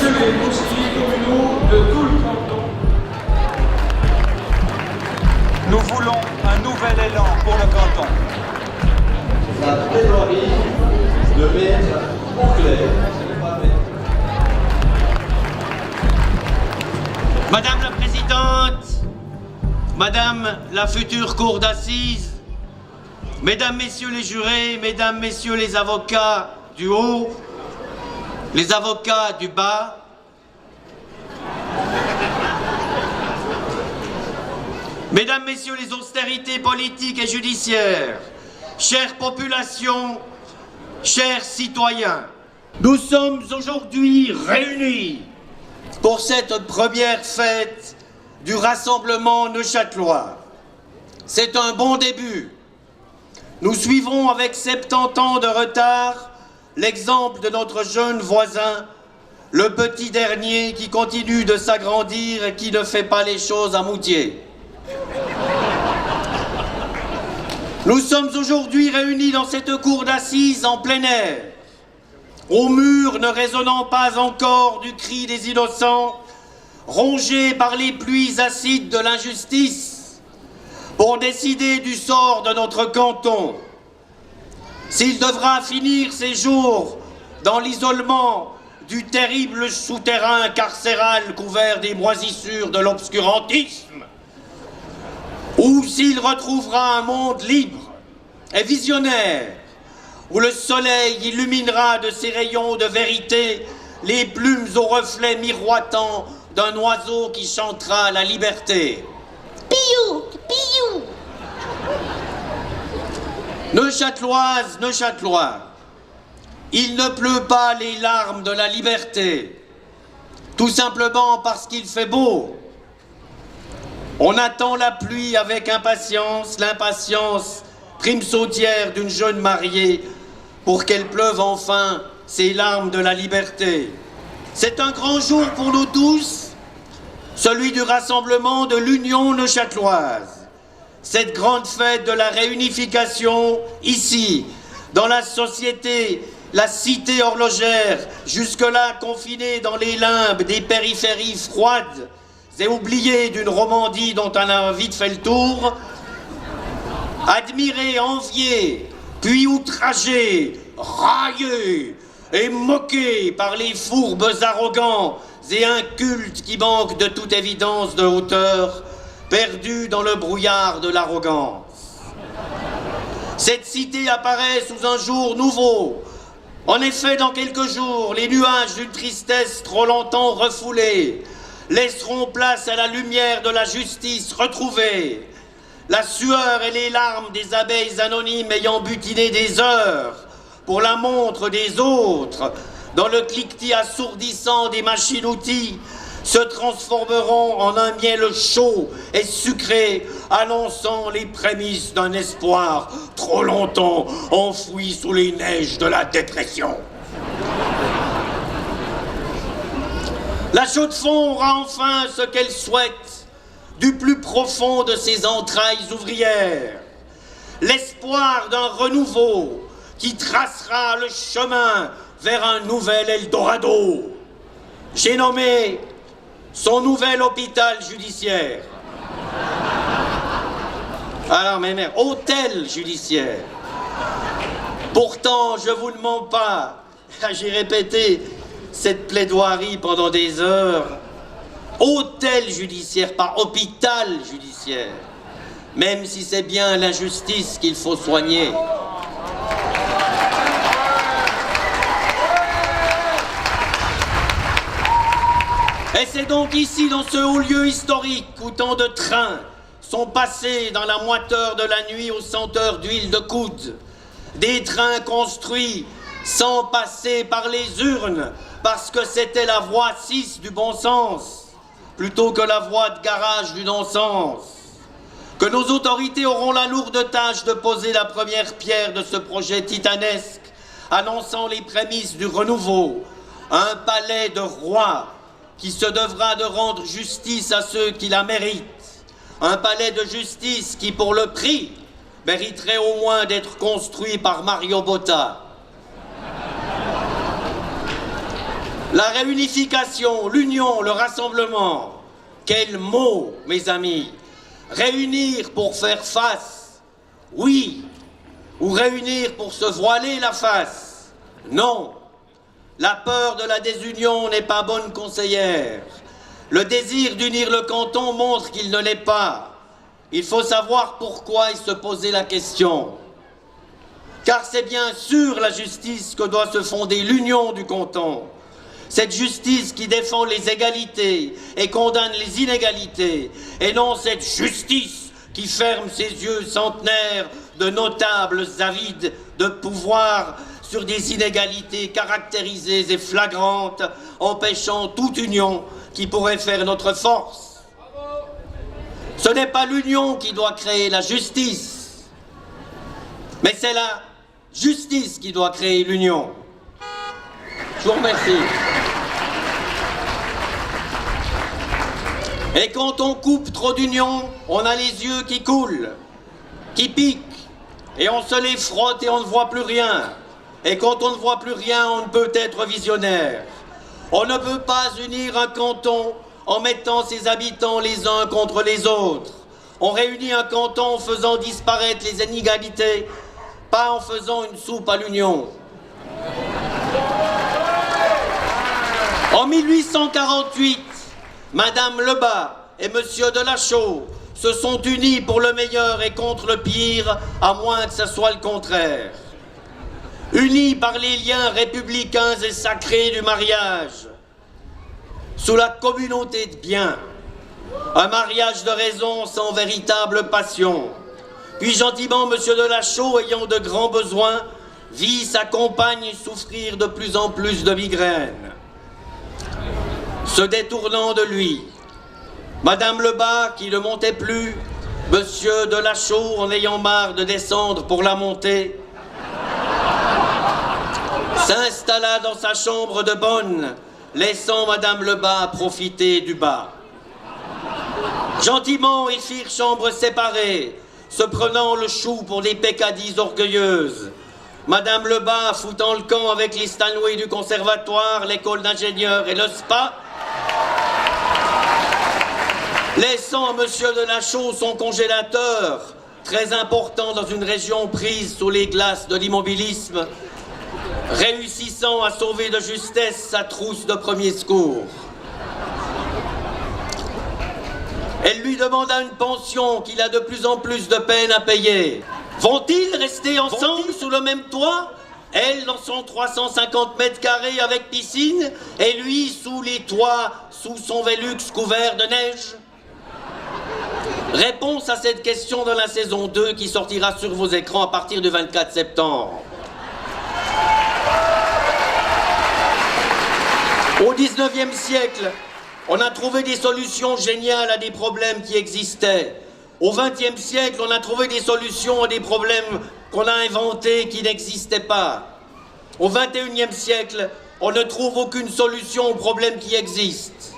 messieurs les conseillers communaux de tout le canton, nous voulons un nouvel élan pour le canton. La plaidoirie de mettre au clair. Madame la Présidente, Madame la future Cour d'assises, Mesdames, Messieurs les jurés, Mesdames, Messieurs les avocats du haut, les avocats du bas, Mesdames, Messieurs les austérités politiques et judiciaires, chère population, chers citoyens, nous sommes aujourd'hui réunis pour cette première fête du rassemblement neuchâtelois. C'est un bon début. Nous suivons avec 70 ans de retard l'exemple de notre jeune voisin, le petit dernier qui continue de s'agrandir et qui ne fait pas les choses à moitié. Nous sommes aujourd'hui réunis dans cette cour d'assises en plein air, au mur ne résonnant pas encore du cri des innocents, rongés par les pluies acides de l'injustice, pour décider du sort de notre canton. S'il devra finir ses jours dans l'isolement du terrible souterrain carcéral couvert des moisissures de l'obscurantisme, ou s'il retrouvera un monde libre et visionnaire, où le soleil illuminera de ses rayons de vérité les plumes aux reflets miroitants d'un oiseau qui chantera la liberté. Piou, piou. Neuchâteloises, Neuchâtelois, il ne pleut pas les larmes de la liberté, tout simplement parce qu'il fait beau. On attend la pluie avec impatience, l'impatience prime sautière d'une jeune mariée pour qu'elle pleuve enfin ces larmes de la liberté. C'est un grand jour pour nous tous, celui du rassemblement de l'Union neuchâteloise. Cette grande fête de la réunification, ici, dans la société, la cité horlogère, jusque-là confinée dans les limbes des périphéries froides et oubliées d'une Romandie dont on a vite fait le tour, admirée, enviée, puis outragée, raillée et moquée par les fourbes arrogants et incultes qui manquent de toute évidence de hauteur, perdus dans le brouillard de l'arrogance. Cette cité apparaît sous un jour nouveau. En effet, dans quelques jours, les nuages d'une tristesse trop longtemps refoulée laisseront place à la lumière de la justice retrouvée. La sueur et les larmes des abeilles anonymes ayant butiné des heures pour la montre des autres, dans le cliquetis assourdissant des machines-outils, se transformeront en un miel chaud et sucré, annonçant les prémices d'un espoir trop longtemps enfoui sous les neiges de la dépression. La Chaux-de-Fonds aura enfin ce qu'elle souhaite du plus profond de ses entrailles ouvrières, l'espoir d'un renouveau qui tracera le chemin vers un nouvel Eldorado. J'ai nommé son nouvel hôpital judiciaire. Alors, mais merde, hôtel judiciaire. Pourtant, je vous le mens pas, j'ai répété cette plaidoirie pendant des heures. Hôtel judiciaire, pas hôpital judiciaire. Même si c'est bien l'injustice qu'il faut soigner. Et c'est donc ici, dans ce haut lieu historique, où tant de trains sont passés dans la moiteur de la nuit aux senteurs d'huile de coude. Des trains construits sans passer par les urnes, parce que c'était la voie 6 du bon sens, plutôt que la voie de garage du non-sens. Que nos autorités auront la lourde tâche de poser la première pierre de ce projet titanesque, annonçant les prémices du renouveau, un palais de roi, qui se devra de rendre justice à ceux qui la méritent. Un palais de justice qui, pour le prix, mériterait au moins d'être construit par Mario Botta. La réunification, l'union, le rassemblement. Quel mot, mes amis. Réunir pour faire face, oui. Ou réunir pour se voiler la face, non. La peur de la désunion n'est pas bonne conseillère. Le désir d'unir le canton montre qu'il ne l'est pas. Il faut savoir pourquoi et se poser la question. Car c'est bien sur la justice que doit se fonder l'union du canton. Cette justice qui défend les égalités et condamne les inégalités, et non cette justice qui ferme ses yeux centenaires de notables avides de pouvoir sur des inégalités caractérisées et flagrantes, empêchant toute union qui pourrait faire notre force. Ce n'est pas l'union qui doit créer la justice, mais c'est la justice qui doit créer l'union. Je vous remercie. Et quand on coupe trop d'union, on a les yeux qui coulent, qui piquent, et on se les frotte et on ne voit plus rien. Et quand on ne voit plus rien, on ne peut être visionnaire. On ne peut pas unir un canton en mettant ses habitants les uns contre les autres. On réunit un canton en faisant disparaître les inégalités, pas en faisant une soupe à l'union. En 1848, Madame Lebas et Monsieur Delachaux se sont unis pour le meilleur et contre le pire, à moins que ce soit le contraire. Unis par les liens républicains et sacrés du mariage, sous la communauté de biens, un mariage de raison sans véritable passion. Puis gentiment, Monsieur Delachaux, ayant de grands besoins, vit sa compagne souffrir de plus en plus de migraines. Se détournant de lui, Madame Lebas, qui ne montait plus, Monsieur Delachaux, en ayant marre de descendre pour la monter, s'installa dans sa chambre de bonne, laissant Madame Lebas profiter du bas. Gentiment, ils firent chambre séparée, se prenant le chou pour des peccadilles orgueilleuses. Madame Lebas foutant le camp avec les Stanway du conservatoire, l'école d'ingénieurs et le spa, laissant à Monsieur Delachaux son congélateur, très important dans une région prise sous les glaces de l'immobilisme, réussissant à sauver de justesse sa trousse de premier secours. Elle lui demanda une pension qu'il a de plus en plus de peine à payer. Vont-ils rester ensemble sous le même toit? Elle dans son 350 mètres carrés avec piscine, et lui sous les toits, sous son Velux couvert de neige? Réponse à cette question dans la saison 2 qui sortira sur vos écrans à partir du 24 septembre. Au 19e siècle, on a trouvé des solutions géniales à des problèmes qui existaient. Au 20e siècle, on a trouvé des solutions à des problèmes qu'on a inventés qui n'existaient pas. Au 21e siècle, on ne trouve aucune solution aux problèmes qui existent.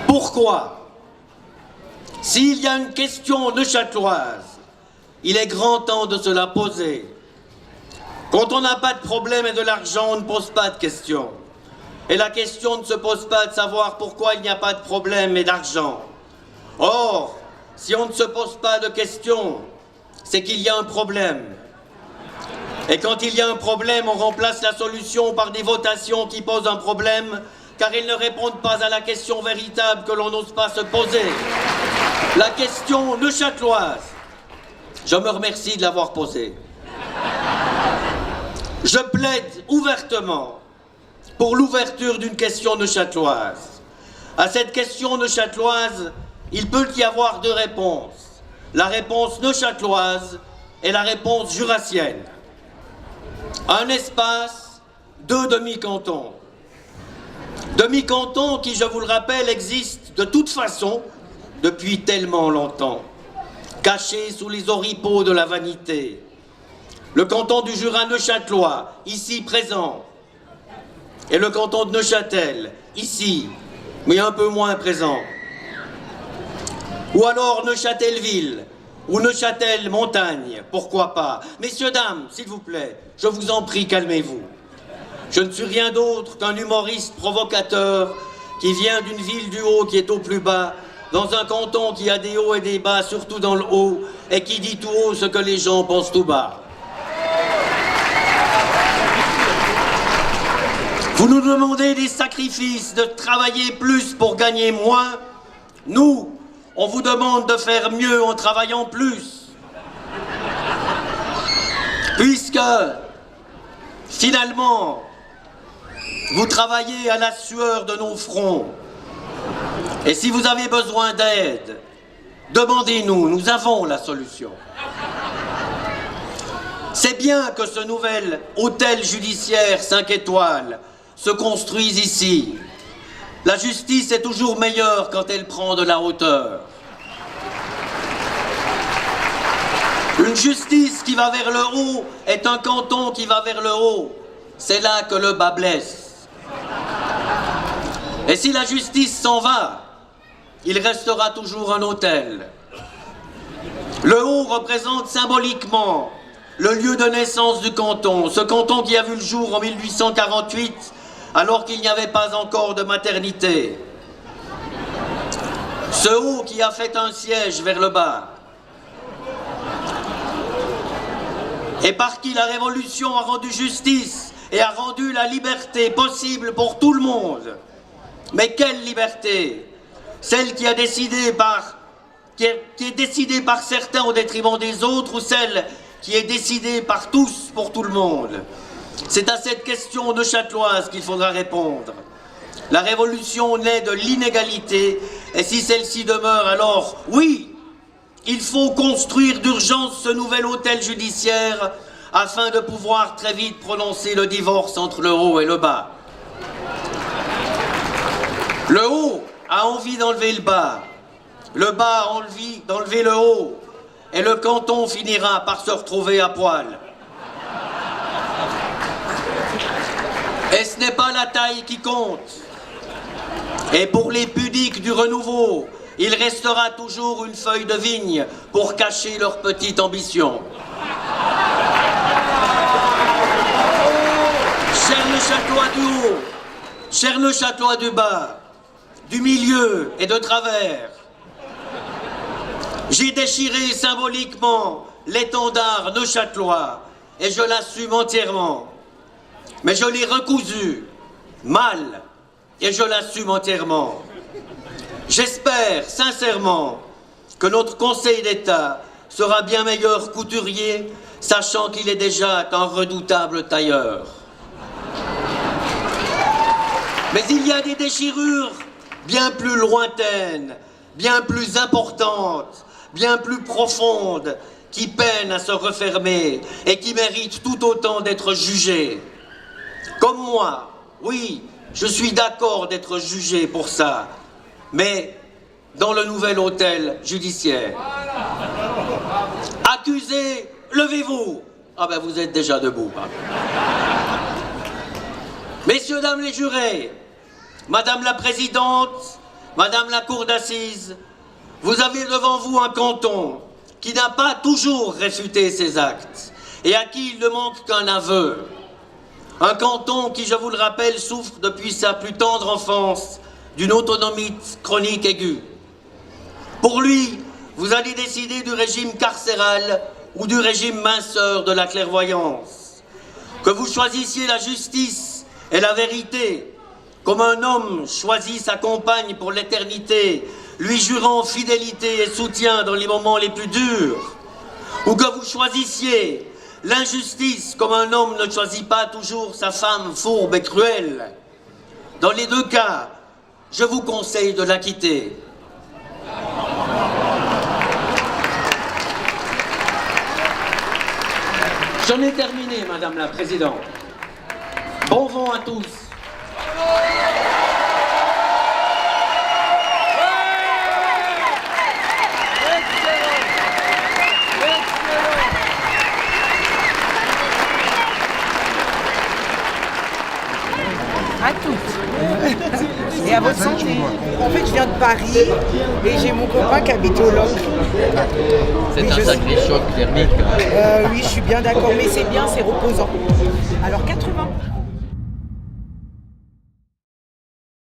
Pourquoi? S'il y a une question neuchâteloise, il est grand temps de se la poser. Quand on n'a pas de problème et de l'argent, on ne pose pas de questions. Et la question ne se pose pas de savoir pourquoi il n'y a pas de problème et d'argent. Or, si on ne se pose pas de questions, c'est qu'il y a un problème. Et quand il y a un problème, on remplace la solution par des votations qui posent un problème, car ils ne répondent pas à la question véritable que l'on n'ose pas se poser. La question neuchâteloise. Je me remercie de l'avoir posée. Je plaide ouvertement pour l'ouverture d'une question neuchâteloise. À cette question neuchâteloise, il peut y avoir deux réponses. La réponse neuchâteloise et la réponse jurassienne. Un espace, deux demi-cantons. Demi-cantons qui, je vous le rappelle, existent de toute façon depuis tellement longtemps, cachés sous les oripeaux de la vanité. Le canton du Jura neuchâtelois, ici présent, et le canton de Neuchâtel, ici, mais un peu moins présent. Ou alors Neuchâtel-Ville, ou Neuchâtel-Montagne, pourquoi pas. Messieurs, dames, s'il vous plaît, je vous en prie, calmez-vous. Je ne suis rien d'autre qu'un humoriste provocateur qui vient d'une ville du haut qui est au plus bas, dans un canton qui a des hauts et des bas, surtout dans le haut, et qui dit tout haut ce que les gens pensent tout bas. Vous nous demandez des sacrifices, de travailler plus pour gagner moins. Nous, on vous demande de faire mieux en travaillant plus. Puisque, finalement, vous travaillez à la sueur de nos fronts. Et si vous avez besoin d'aide, demandez-nous, nous avons la solution. C'est bien que ce nouvel hôtel judiciaire 5 étoiles se construise ici. La justice est toujours meilleure quand elle prend de la hauteur. Une justice qui va vers le haut est un canton qui va vers le haut. C'est là que le bas blesse. Et si la justice s'en va, il restera toujours un hôtel. Le haut représente symboliquement le lieu de naissance du canton, ce canton qui a vu le jour en 1848, alors qu'il n'y avait pas encore de maternité. Ce haut qui a fait un siège vers le bas, et par qui la Révolution a rendu justice et a rendu la liberté possible pour tout le monde. Mais quelle liberté? Celle qui est décidée par certains au détriment des autres, ou celle qui est décidée par tous pour tout le monde? C'est à cette question neuchâteloise qu'il faudra répondre. La Révolution naît de l'inégalité, et si celle-ci demeure, alors oui, il faut construire d'urgence ce nouvel hôtel judiciaire afin de pouvoir très vite prononcer le divorce entre le haut et le bas. Le haut a envie d'enlever le bas a envie d'enlever le haut, et le canton finira par se retrouver à poil. Et ce n'est pas la taille qui compte. Et pour les pudiques du renouveau, il restera toujours une feuille de vigne pour cacher leur petite ambition. Chers Neuchâtelois du haut, chers Neuchâtelois du bas, du milieu et de travers, j'ai déchiré symboliquement l'étendard neuchâtelois et je l'assume entièrement. Mais je l'ai recousu, mal, et je l'assume entièrement. J'espère sincèrement que notre Conseil d'État sera bien meilleur couturier, sachant qu'il est déjà un redoutable tailleur. Mais il y a des déchirures bien plus lointaines, bien plus importantes, bien plus profondes, qui peinent à se refermer et qui méritent tout autant d'être jugées. Comme moi, oui, je suis d'accord d'être jugé pour ça, mais dans le nouvel hôtel judiciaire. Accusés, levez-vous. Ah ben vous êtes déjà debout. Messieurs, dames les jurés, Madame la Présidente, Madame la Cour d'assises, vous avez devant vous un canton qui n'a pas toujours réfuté ses actes et à qui il ne manque qu'un aveu. Un canton qui, je vous le rappelle, souffre depuis sa plus tendre enfance d'une autonomie chronique aiguë. Pour lui, vous allez décider du régime carcéral ou du régime minceur de la clairvoyance. Que vous choisissiez la justice et la vérité, comme un homme choisit sa compagne pour l'éternité, lui jurant fidélité et soutien dans les moments les plus durs, ou que vous choisissiez l'injustice comme un homme ne choisit pas toujours sa femme fourbe et cruelle. Dans les deux cas, je vous conseille de la quitter. J'en ai terminé, Madame la Présidente. Bon vent à tous. À toutes. Et à votre santé. En fait, je viens de Paris et j'ai mon copain qui habite au Loc. C'est un sacré choc thermique. Oui, je suis bien d'accord, mais c'est bien, c'est reposant. Alors 80.